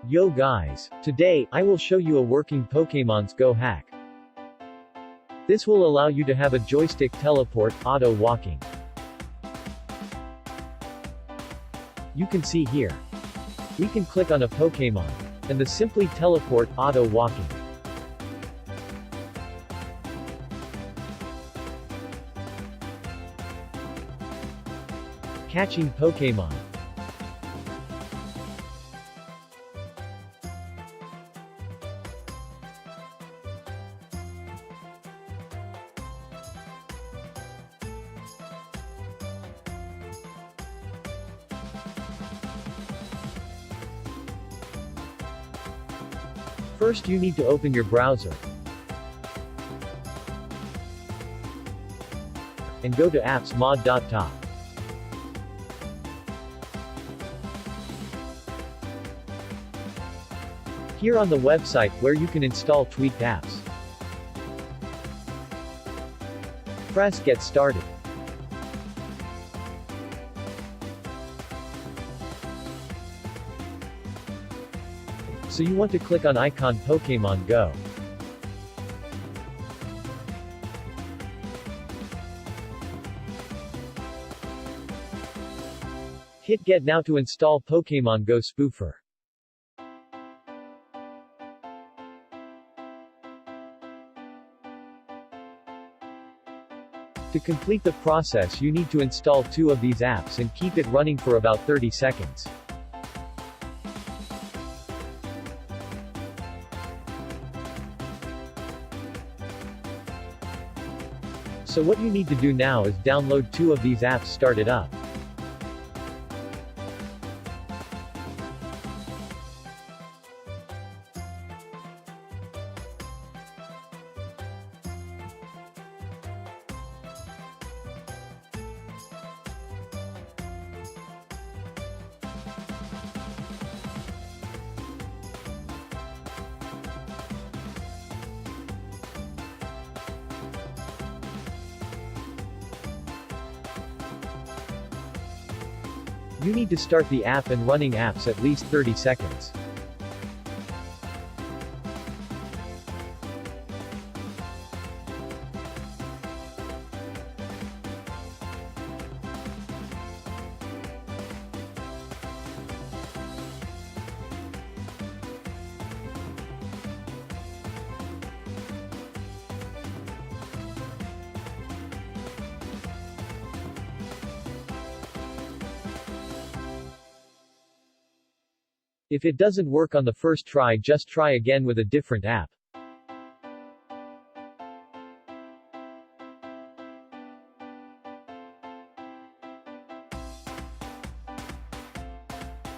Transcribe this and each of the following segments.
Yo guys! Today, I will show you a working Pokémon's Go hack. This will allow you to have a joystick teleport, auto walking. You can see here. We can click on a Pokémon, and the simply teleport, auto walking. Catching Pokémon. First you need to open your browser and go to apps.mod.top. Here on the website where you can install tweaked apps. Press Get Started. So you want to click on icon Pokémon Go. Hit Get Now to install Pokémon Go Spoofer. To complete the process you need to install 2 of these apps and keep it running for about 30 seconds. So what you need to do now is download 2 of these apps, start it up. You need to start the app and running apps at least 30 seconds. If it doesn't work on the first try, just try again with a different app.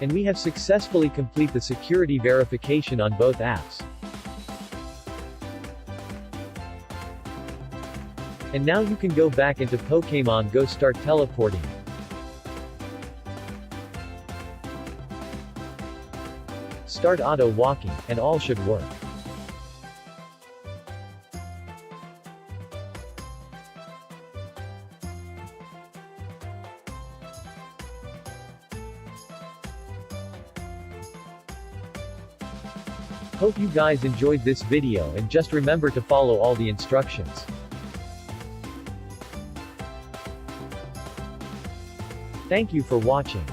And we have successfully completed the security verification on both apps. And now you can go back into Pokémon Go, start teleporting. Start auto walking, and all should work. Hope you guys enjoyed this video, and just remember to follow all the instructions. Thank you for watching.